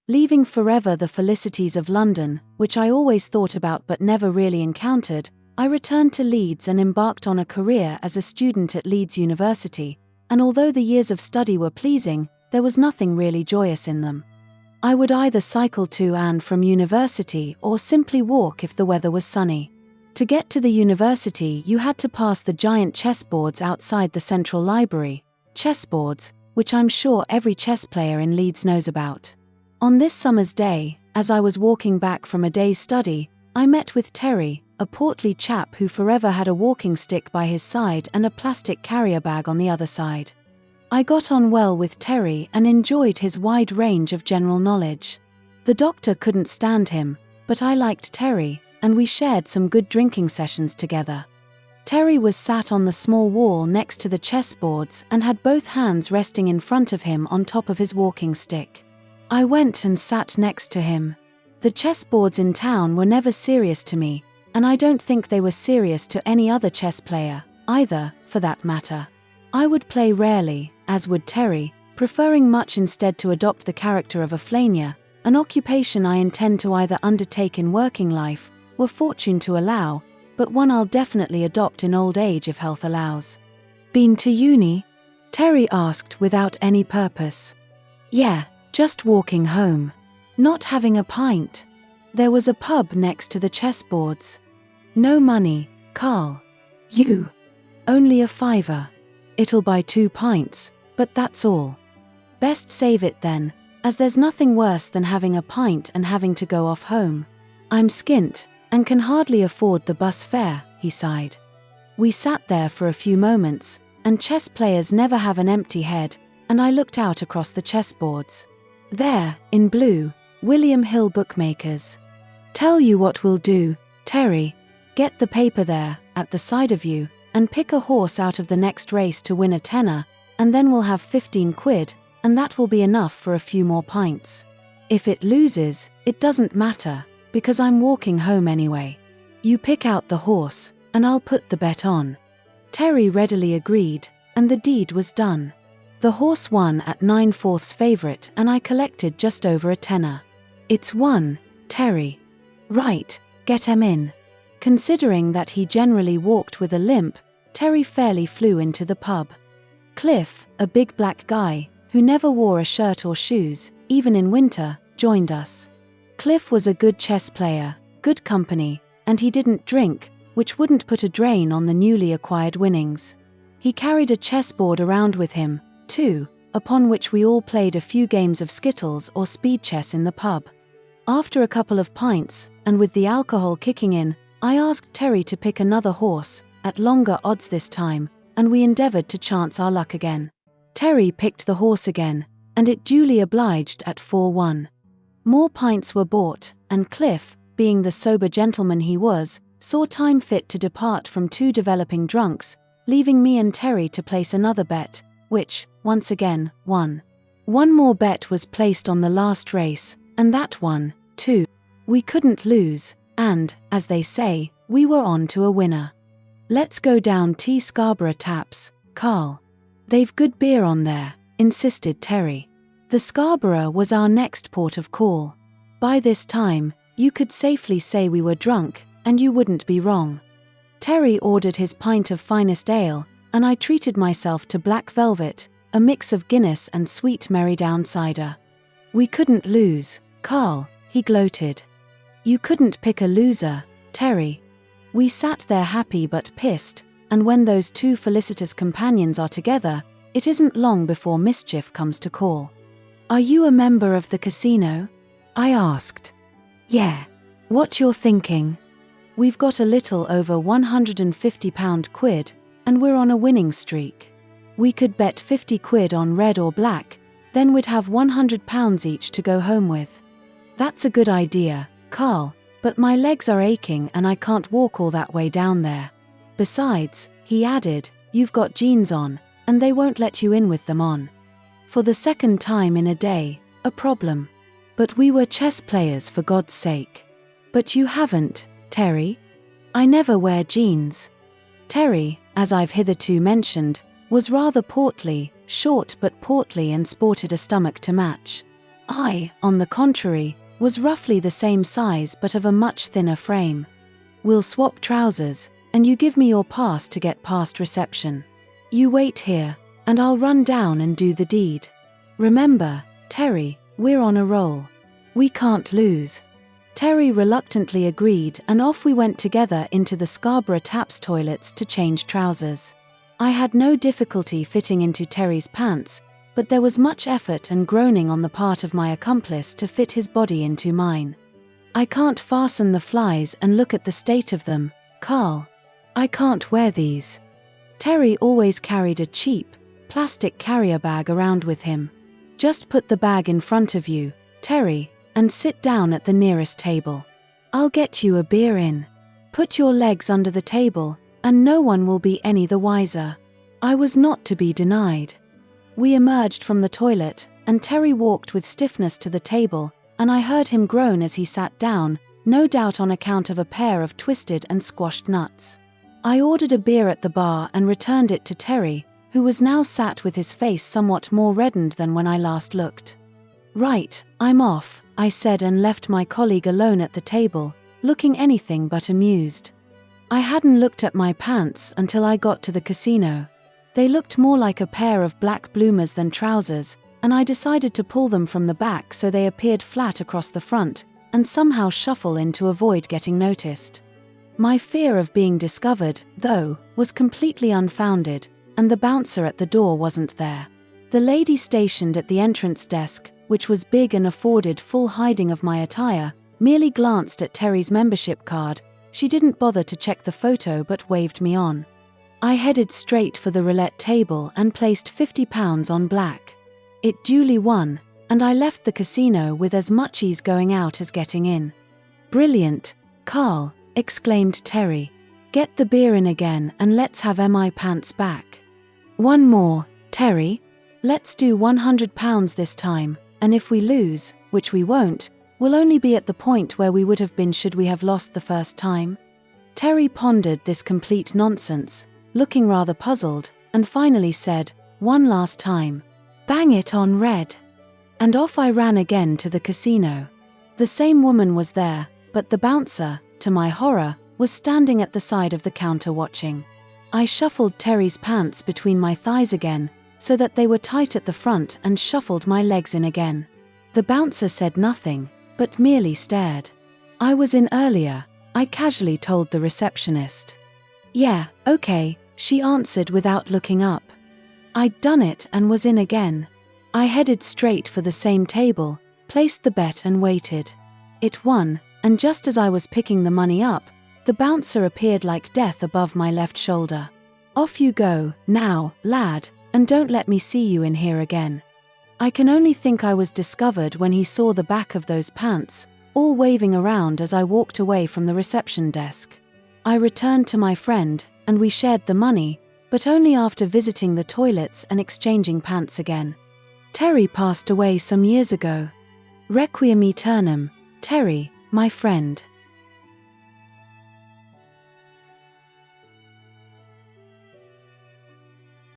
Leaving forever the felicities of London, which I always thought about but never really encountered, I returned to Leeds and embarked on a career as a student at Leeds University, and although the years of study were pleasing, there was nothing really joyous in them. I would either cycle to and from university or simply walk if the weather was sunny. To get to the university, you had to pass the giant chessboards outside the central library, chessboards, which I'm sure every chess player in Leeds knows about. On this summer's day, as I was walking back from a day's study, I met with Terry, a portly chap who forever had a walking stick by his side and a plastic carrier bag on the other side. I got on well with Terry and enjoyed his wide range of general knowledge. The doctor couldn't stand him, but I liked Terry, and we shared some good drinking sessions together. Terry was sat on the small wall next to the chessboards and had both hands resting in front of him on top of his walking stick. I went and sat next to him. The chessboards in town were never serious to me, and I don't think they were serious to any other chess player, either, for that matter. I would play rarely, as would Terry, preferring much instead to adopt the character of a flaneur, an occupation I intend to either undertake in working life, were fortune to allow, but one I'll definitely adopt in old age if health allows. Been to uni? Terry asked without any purpose. Yeah, just walking home. Not having a pint. There was a pub next to the chessboards. No money, Karl. You. Only a £5. It'll buy 2 pints, but that's all. Best save it then, as there's nothing worse than having a pint and having to go off home. I'm skint, and can hardly afford the bus fare, he sighed. We sat there for a few moments, and chess players never have an empty head, and I looked out across the chessboards. There, in blue, William Hill Bookmakers. Tell you what we'll do, Terry. Get the paper there, at the side of you, and pick a horse out of the next race to win a tenner, and then we'll have 15 quid, and that will be enough for a few more pints. If it loses, it doesn't matter, because I'm walking home anyway. You pick out the horse, and I'll put the bet on. Terry readily agreed, and the deed was done. The horse won at 9/4 favourite and I collected just over a tenner. It's won, Terry. Right, get him in. Considering that he generally walked with a limp, Terry fairly flew into the pub. Cliff, a big black guy, who never wore a shirt or shoes, even in winter, joined us. Cliff was a good chess player, good company, and he didn't drink, which wouldn't put a drain on the newly acquired winnings. He carried a chessboard around with him, too, upon which we all played a few games of skittles or speed chess in the pub. After a couple of pints, and with the alcohol kicking in, I asked Terry to pick another horse, at longer odds this time, and we endeavoured to chance our luck again. Terry picked the horse again, and it duly obliged at 4-1. More pints were bought, and Cliff, being the sober gentleman he was, saw time fit to depart from 2 developing drunks, leaving me and Terry to place another bet, which, once again, won. One more bet was placed on the last race, and that won, too. We couldn't lose, and, as they say, we were on to a winner. Let's go down T Scarborough taps, Karl. They've good beer on there, insisted Terry. The Scarborough was our next port of call. By this time, you could safely say we were drunk, and you wouldn't be wrong. Terry ordered his pint of finest ale, and I treated myself to black velvet, a mix of Guinness and sweet Merrydown cider. We couldn't lose, Karl, he gloated. You couldn't pick a loser, Terry. We sat there happy but pissed, and when those 2 felicitous companions are together, it isn't long before mischief comes to call. Are you a member of the casino? I asked. Yeah. What you're thinking? We've got a little over £150 quid, and we're on a winning streak. We could bet 50 quid on red or black, then we'd have £100 each to go home with. That's a good idea, Karl, but my legs are aching and I can't walk all that way down there. Besides, he added, you've got jeans on, and they won't let you in with them on. For the second time in a day, a problem. But we were chess players, for God's sake. But you haven't, Terry? I never wear jeans. Terry, as I've hitherto mentioned, was rather portly, short but portly, and sported a stomach to match. I, on the contrary, was roughly the same size but of a much thinner frame. We'll swap trousers, and you give me your pass to get past reception. You wait here, and I'll run down and do the deed. Remember, Terry, we're on a roll. We can't lose. Terry reluctantly agreed, and off we went together into the Scarborough Taps toilets to change trousers. I had no difficulty fitting into Terry's pants, but there was much effort and groaning on the part of my accomplice to fit his body into mine. I can't fasten the flies and look at the state of them, Karl. I can't wear these. Terry always carried a cheap, plastic carrier bag around with him. Just put the bag in front of you, Terry, and sit down at the nearest table. I'll get you a beer in. Put your legs under the table, and no one will be any the wiser. I was not to be denied. We emerged from the toilet, and Terry walked with stiffness to the table, and I heard him groan as he sat down, no doubt on account of a pair of twisted and squashed nuts. I ordered a beer at the bar and returned it to Terry, who was now sat with his face somewhat more reddened than when I last looked. Right, I'm off, I said, and left my colleague alone at the table, looking anything but amused. I hadn't looked at my pants until I got to the casino. They looked more like a pair of black bloomers than trousers, and I decided to pull them from the back so they appeared flat across the front, and somehow shuffle in to avoid getting noticed. My fear of being discovered, though, was completely unfounded, and the bouncer at the door wasn't there. The lady stationed at the entrance desk, which was big and afforded full hiding of my attire, merely glanced at Terry's membership card. She didn't bother to check the photo but waved me on. I headed straight for the roulette table and placed £50 on black. It duly won, and I left the casino with as much ease going out as getting in. Brilliant, Karl, exclaimed Terry. Get the beer in again and let's have my pants back. One more, Terry. Let's do £100 this time, and if we lose, which we won't, we'll only be at the point where we would have been should we have lost the first time. Terry pondered this complete nonsense, looking rather puzzled, and finally said, one last time. Bang it on red. And off I ran again to the casino. The same woman was there, but the bouncer, to my horror, was standing at the side of the counter watching. I shuffled Terry's pants between my thighs again, so that they were tight at the front, and shuffled my legs in again. The bouncer said nothing, but merely stared. I was in earlier, I casually told the receptionist. Yeah, okay, she answered without looking up. I'd done it and was in again. I headed straight for the same table, placed the bet and waited. It won, and just as I was picking the money up, the bouncer appeared like death above my left shoulder. Off you go, now, lad, and don't let me see you in here again. I can only think I was discovered when he saw the back of those pants, all waving around as I walked away from the reception desk. I returned to my friend, and we shared the money, but only after visiting the toilets and exchanging pants again. Terry passed away some years ago. Requiem Aeternam, Terry, my friend.